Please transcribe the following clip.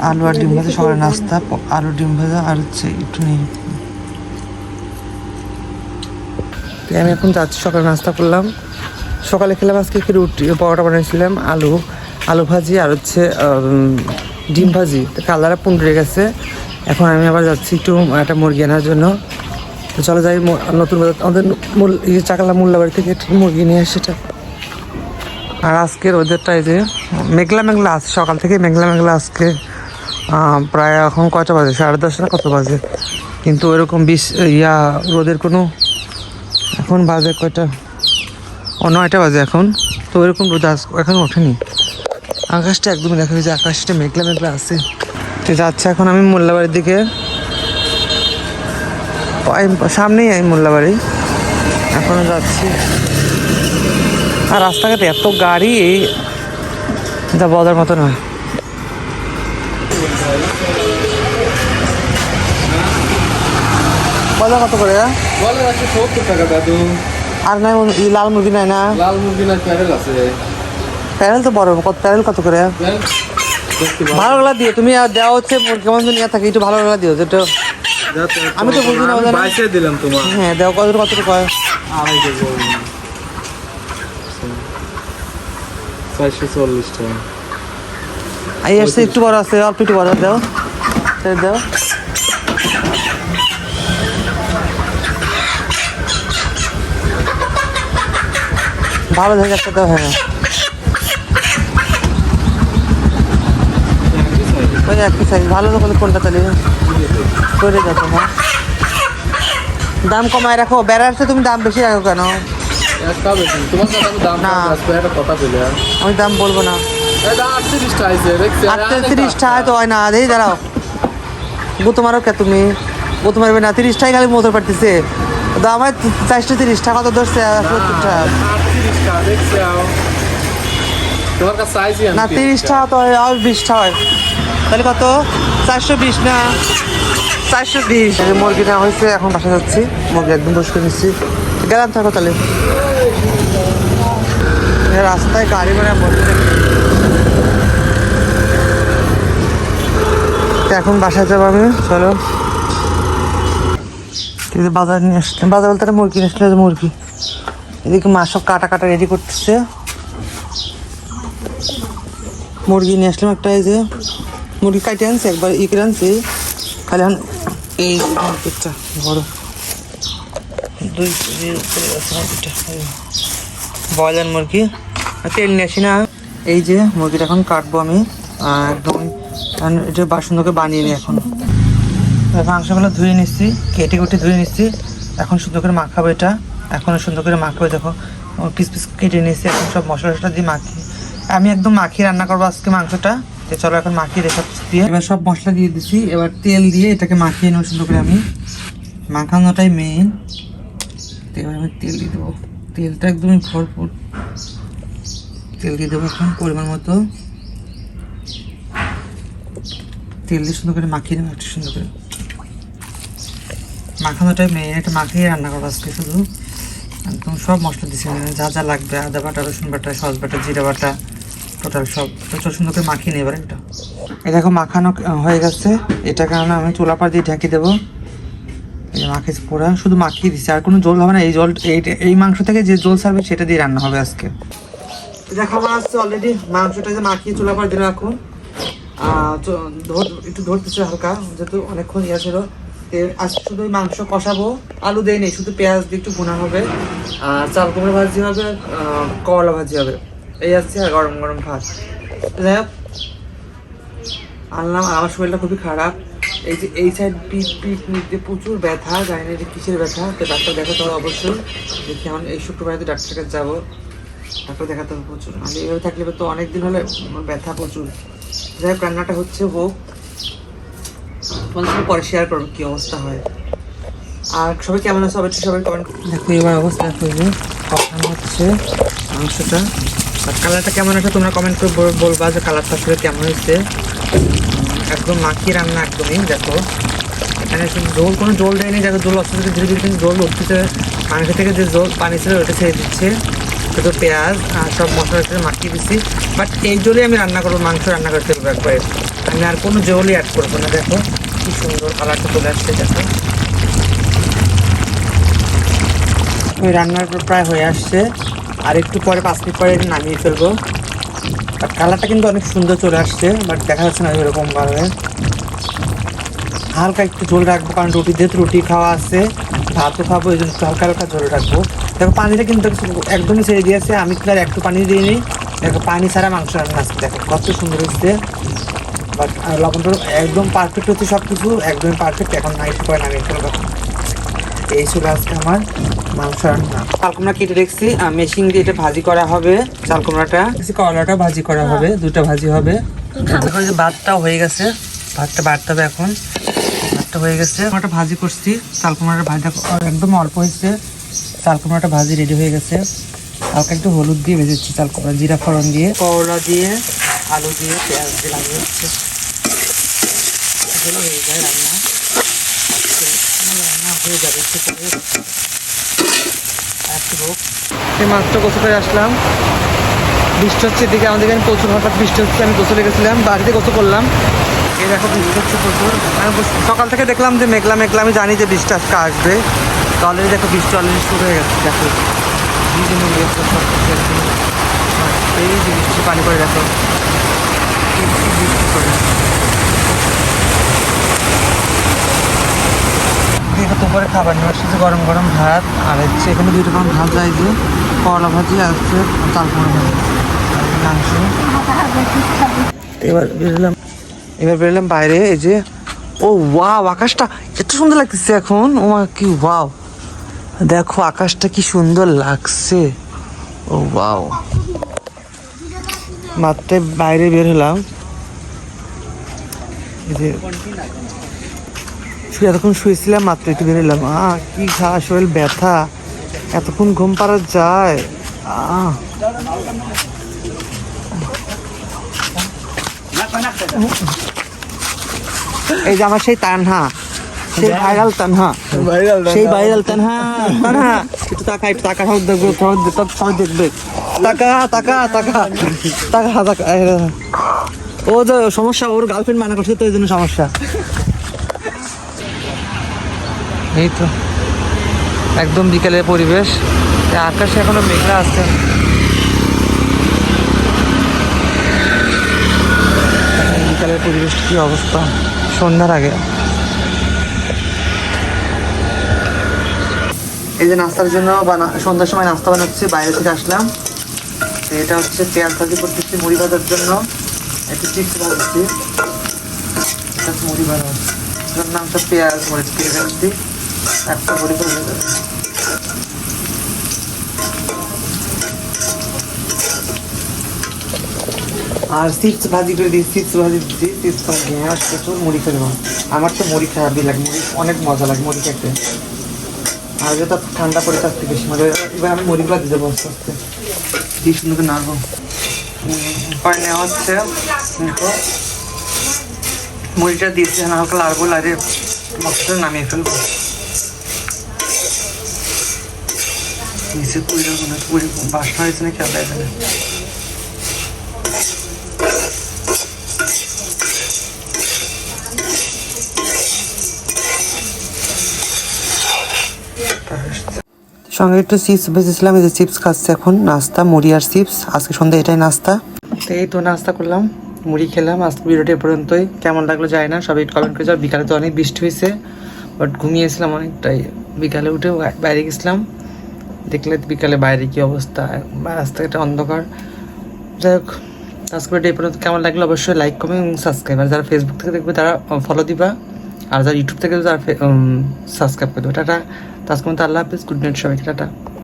আলু আর ডিম ভাজা সকালে নাস্তা, আলু ডিম ভাজা আর হচ্ছে একটু নেই। আমি এখন যাচ্ছি, সকালে নাস্তা করলাম। সকালে খেলাম আজকে কি রুটি পরোটা বানিয়েছিলাম, আলু ভাজি আর হচ্ছে ডিম ভাজি। কালারটা পুন্ডে গেছে। এখন আমি আবার যাচ্ছি একটু একটা মুরগি আনার জন্য। তো চলো যাই নতুন আমাদের চাকালা মোল্লাবাড়ি থেকে মুরগি নিয়ে আসে সেটা। আর আজকের ওয়েদারটা এই যে মেঘলা মেঘলা আছে, সকাল থেকে মেঘলা মেঘলা। আজকে প্রায় এখন কয়টা বাজে, 10:30 না কত বাজে, কিন্তু এরকম রোদের কোনো, এখন বাজে কয়টা, 9টা বাজে এখন। তো এরকম রোদ এখন ওঠেনি, আকাশটা একদমই দেখা যায়, আকাশটা মেঘলা মেঘলা আছে। তো যাচ্ছে এখন আমি মোল্লাবাড়ির দিকে, সামনেই আমি মোল্লাবাড়ি, এখনো যাচ্ছি। আর রাস্তাঘাটে এত গাড়ি, যা বলার মতো নয়। বাজার কত করে? বলে আছে 70 টাকা দাদু। আর নাই লাল মুরগি নাই না? লাল মুরগি না, প্যারেল আছে। প্যারেল তো বড়, প্যারেল কত করে? ভালো গলা দিও তুমি, আর দেওয়া হচ্ছে কেমন দিন ইয়ে থাকে, একটু ভালো গলা দিও যেটা। আমি তো বুঝি না, বাইসে দিলাম তোমার। হ্যাঁ দেওয়া কত টাকা? 2.5 কেজি, 440 টাকা। এই আসছে একটু বড় আছে, অল্প একটু বড় দাও, দাও। ভালো দেখে একটা দাও। হ্যাঁ ওই একই সাইজ, ভালো দোকানে কোনটা তাহলে করে যাচ্ছ? হ্যাঁ দাম কমায় রাখো, বেড়াচ্ছে তুমি দাম বেশি রাখো কেন? আমি দাম বলবো না। 38টা তো হয় না, দেখি দাঁড়াও, বুতো মারো কে তুমি? বুতো মারবে না, 30টাই খালি মোতর পারতেছে। তো আমার 430 টাকা তো ধরছে, 70 টাকা না, 30 টাকা তো হয়, আর 20 টাকা হয়, তাহলে কত? 420 না, 420। মুরগি নেওয়া হয়েছে, এখন বাসা যাচ্ছি, মুরগি একদম বসে করে নিচ্ছি। গেলাম, থাকো তাহলে। রাস্তায় গাড়ি মানে এখন বাসায় যাবো আমি, চলো। বাজার নিয়ে আসলাম, বাজার বলতে মুরগি নিয়ে আসলে, মুরগি এদিকে মা সব কাটা রেডি করতেছে। মুরগি নিয়ে আসলাম একটা, এই যে মুরগি কাটে আনছে, একবার করে আনছি, খালি এখন এই মুরগিটা বড় 2 কেজি ব্রয়লার মুরগি। তেল নিয়ে আসি না। এই যে মুরগিটা এখন কাটবো আমি একদম, এটা সুন্দর করে বানিয়ে নিই। এখন মাংসগুলো ধুয়ে নিচ্ছি, কেটে ধুয়ে নিচ্ছি, এখন সুন্দর করে মাখাবো এটা। এখন সুন্দর করে মাখাবো, দেখো পিস পিস কেটে নিচ্ছি। এখন সব মশলা দিয়ে মাখি, আমি একদম মাখিয়ে রান্না করবো আজকে মাংসটা। তো চলো এখন মাখিয়ে রেখে দিয়ে, এবার সব মশলা দিয়ে দিচ্ছি, এবার তেল দিয়ে এটাকে মাখিয়ে নেবো সুন্দর করে। আমি মাখানোটাই মেন। এবার আমি তেল দিয়ে দেবো, তেলটা একদমই ভরপুর তেল দিয়ে দেবো এখন পরিমাণ মতো। তেল দিয়ে সুন্দর করে মাখিয়ে নেবো, একটু সুন্দর করে মাখানোটাই মেন। এটা মাখিয়ে রান্না করবো আজকে, শুধু একদম সব মশলা দিচ্ছি, যা যা লাগবে, আদা বাটা, রসুন বাটা, সস বাটা, জিরা বাটা, টোটাল সব সুন্দর করে মাখিয়ে নেই। এবার এটা দেখো মাখানো হয়ে গেছে, এটা কারণে আমি চুলা পাড় দিয়ে ঢেকে দেবো। এই মাখিয়েছি পুরা, শুধু মাখিয়ে দিচ্ছি, আর কোনো জল হবে না। এই জল এই মাংস থেকে যে জল ছাড়বে সেটা দিয়ে রান্না হবে আজকে। দেখো আমার আসছে অলরেডি মাংসটা যে মাখিয়ে চুলা পাড় দিলাম, এখন একটু ধরতেছে হালকা, যেহেতু অনেকক্ষণ ইয়ে ছিল। আজকে শুধু মাংস কষাবো, আলু দেয় নেই, শুধু পেঁয়াজ দিয়ে একটু ভুনা হবে, আর চাল কুমড়ো ভাজি হবে, করলা ভাজি হবে, এই আসছে, আর গরম গরম ভাত। যাই হোক আনলাম। আমার শরীরটা খুবই খারাপ, এই যে এই সাইড পিঠ দিয়ে প্রচুর ব্যথা, জানি না যে কিসের ব্যথা। তো ডাক্তার দেখাতে হবে অবশ্যই, দেখি এখন এই শুক্রবারে তো ডাক্তারের কাছে যাবো, ডাক্তার দেখাতে হবে প্রচুর। আমি এইভাবে থাকলে তো অনেকদিন হলে ব্যথা প্রচুর। যাই হোক রান্নাটা হচ্ছে হোক, তোমাদের সাথে পরে শেয়ার করবো কী অবস্থা হয়। আর সবাই কেমন আছে, সবাই কমেন্ট দেখো। এবার অবস্থা দেখো, যে কষানো হচ্ছে মাংসটা, আর কালারটা কেমন আছে তোমরা কমেন্ট করে বলবা যে কালারটা আসলে কেমন হয়েছে। একদম মাখিয়ে রান্না একদমই। দেখো এখানে জল, কোনো জল দেয়নি, দেখো জল অস্তে ধীরে ধীরে কিন্তু জল উঠতেছে, মাংস থেকে যে জল পানি ছিল ওটা ছেড়ে দিচ্ছে। শুধু পেঁয়াজ আর সব মশলা টশলা মাখিয়ে দিচ্ছি। বাট এই জলে আমি রান্না করবো, মাংস রান্না করতে পারবো একবারে। আমি আর কোনো জলই অ্যাড করবো না। দেখো কি সুন্দর কালারটা চলে আসছে। দেখো ওই রান্নার প্রায় হয়ে আসছে, আর একটু পরে 5 মিনিট পরে নামিয়ে ফেলবো। বাট কালারটা কিন্তু অনেক সুন্দর চলে আসছে, বাট দেখা যাচ্ছে না এরকম ভাবে। হালকা একটু ঝোল রাখবো, কারণ রুটি যেহেতু রুটি খাওয়া আছে, ভাতও খাবো, এই জন্য একটু হালকা হালকা ঝোল রাখবো। দেখো পানিটা কিন্তু একদমই ছেড়ে দিয়েছে, আমি তো আর একটু পানি দিইনি। দেখো পানি ছাড়া মাংস রান্না আসছে, দেখো কত সুন্দর হচ্ছে। বাট লবণটা একদম পারফেক্ট হচ্ছে, সব কিছু একদমই পারফেক্ট। এখন নাইট করে নামিয়ে ফেলবো। এই ছিল আজকে আমার মাংস রান্না। চাল কুমড়া কেটে রেখেছি, মেশিন দিয়ে এটা ভাজি করা হবে। চাল কুমড়াটা, করলাটা ভাজি করা হবে, দুটো ভাজি হবে। দেখো যে ভাতটাও হয়ে গেছে, ভাতটা বাড়তে হবে এখন। ভাতটা হয়ে গেছে, কুমড়াটা ভাজি করছি। চাল কুমড়াটা ভাজি একদম অল্প হয়েছে। চাল কুমড়াটা ভাজি রেডি হয়ে গেছে। হালকা একটু হলুদ দিয়ে ভেজেছি চাল কুমড়া, জিরা ফোড়ন দিয়ে, করলা দিয়ে, আলু দিয়ে, পেঁয়াজ দিয়ে লাগিয়ে হচ্ছে। হয়ে যায় রান্না, রান্না হয়ে যাবে। এই মাত্র গোসল করে আসলাম। বৃষ্টি হচ্ছে এদিকে, আমাদের এখানে প্রচুর হঠাৎ বৃষ্টি হচ্ছে। আমি গোসলে গেছিলাম, বাড়িতে গোসল করলাম। এই দেখো বৃষ্টি হচ্ছে প্রচুর। আমি সকাল থেকে দেখলাম যে মেঘলা মেঘলা, আমি জানি যে বৃষ্টি আজকে আসবে। তো অলরেডি দেখো বৃষ্টি অলরেডি শুরু হয়ে গেছে। দেখো এই যে বৃষ্টি পানি করে, দেখো বৃষ্টি করে। দুপুরে খাবার নিয়ে আসছে, গরম গরম ভাত, আর হচ্ছে এখানে 2 রকম ভাত যাইছে, করলা ভাজি আর হচ্ছে চাল কুমড়া ভাজি, মাংস। এবার বেরোলাম বাইরে। এই যে ও ওয়াও, আকাশটা এত সুন্দর লাগতেছে এখন। ও কি ওয়াও, দেখো আকাশটা কি সুন্দর লাগছে। ও ওয়াও, মাত্র বাইরে বের হলাম। এই যে এতক্ষণ শুয়েছিলাম, মাত্র একটু বেরোলাম। কি ঘা, শরীর ব্যথা, এতক্ষণ ঘুম পাড়া যায়। এই যে আমার সেই তানহা, সেই ভাইরাল তানহা, সেই ভাইরাল তানহা। একটু তাকা, একটু তাকা, সব দেখবে, সবাই দেখবে। তাকা তাকা তাকা তাকা তাকা। ও যে সমস্যা, ওর গার্লফ্রেন্ড মানা করছে, তো এই জন্য সমস্যা। এই তো একদম বিকেলের পরিবেশ, আকাশে এখনো মেঘলা আছে। বিকালের পরিবেশ কি অবস্থা সন্ধ্যার আগে। এই যে নাস্তার জন্য সন্ধ্যার সময় নাস্তা বানাচ্ছি, বাইরে থেকে আসলাম। এটা হচ্ছে পেঁয়াজ ভাজি করতেছি মুড়ি ভাজার জন্য। একটু চিপস ভাজছি, মুড়ি ভাজা নাম সব পেঁয়াজ মরিচ দিয়ে রাখছি। একটা মুড়ি ভাজা হয়ে যাবে। আর চিপস ভাজি করে দিই, চিপস ভাজি দিচ্ছি। চিপস নিয়ে আসছে, তো মুড়ি খেলাম। আমার তো মুড়ি খারাপই লাগে, মুড়ি অনেক মজা লাগে মুড়ি খেতে। আর যেটা ঠান্ডা পড়ে তার থেকে বেশি মজা। এবার আমি মুড়িগুলো দিয়ে দেবো আস্তে আস্তে, কি সুন্দর করে নাড়বো। পরে নেওয়া হচ্ছে, মুড়িটা দিয়েছি, হালকা লাড়বো, লাড়ে মশলাটা নামিয়ে ফেলবো। নিচে পুরি পুরি বাসনা হয়েছে নাকি আলাদা এখানে। সঙ্গে একটু চিপস ভেজেছিলাম, এই যে চিপস খাচ্ছে এখন। নাস্তা মুড়ি আর চিপস, আজকে সন্ধ্যা এটাই নাস্তা। তো এই তো নাস্তা করলাম, মুড়ি খেলাম। আজকে ভিডিওটি পর্যন্তই, কেমন লাগলো যায় না, সবাই কমেন্ট করে যাও। বিকালে তো অনেক বৃষ্টি হয়েছে, বাট ঘুমিয়েছিলাম অনেকটাই। বিকালে উঠে বাইরে গেছিলাম, দেখলে বিকালে বাইরে কি অবস্থা, রাস্তাঘাটে অন্ধকার। যাই হোক, আজকে ভিডিও এই পর্যন্ত। কেমন লাগলো অবশ্যই লাইক, কমেন্ট এবং সাবস্ক্রাইব। আর যারা ফেসবুক থেকে দেখবে তারা ফলো দিবা, আর যারা ইউটিউব থেকে তারা সাবস্ক্রাইব করে দেবে। টাটা, আজকে মতো আল্লাহ হাফিজ, গুড নাইট সবাইকে, টাটা।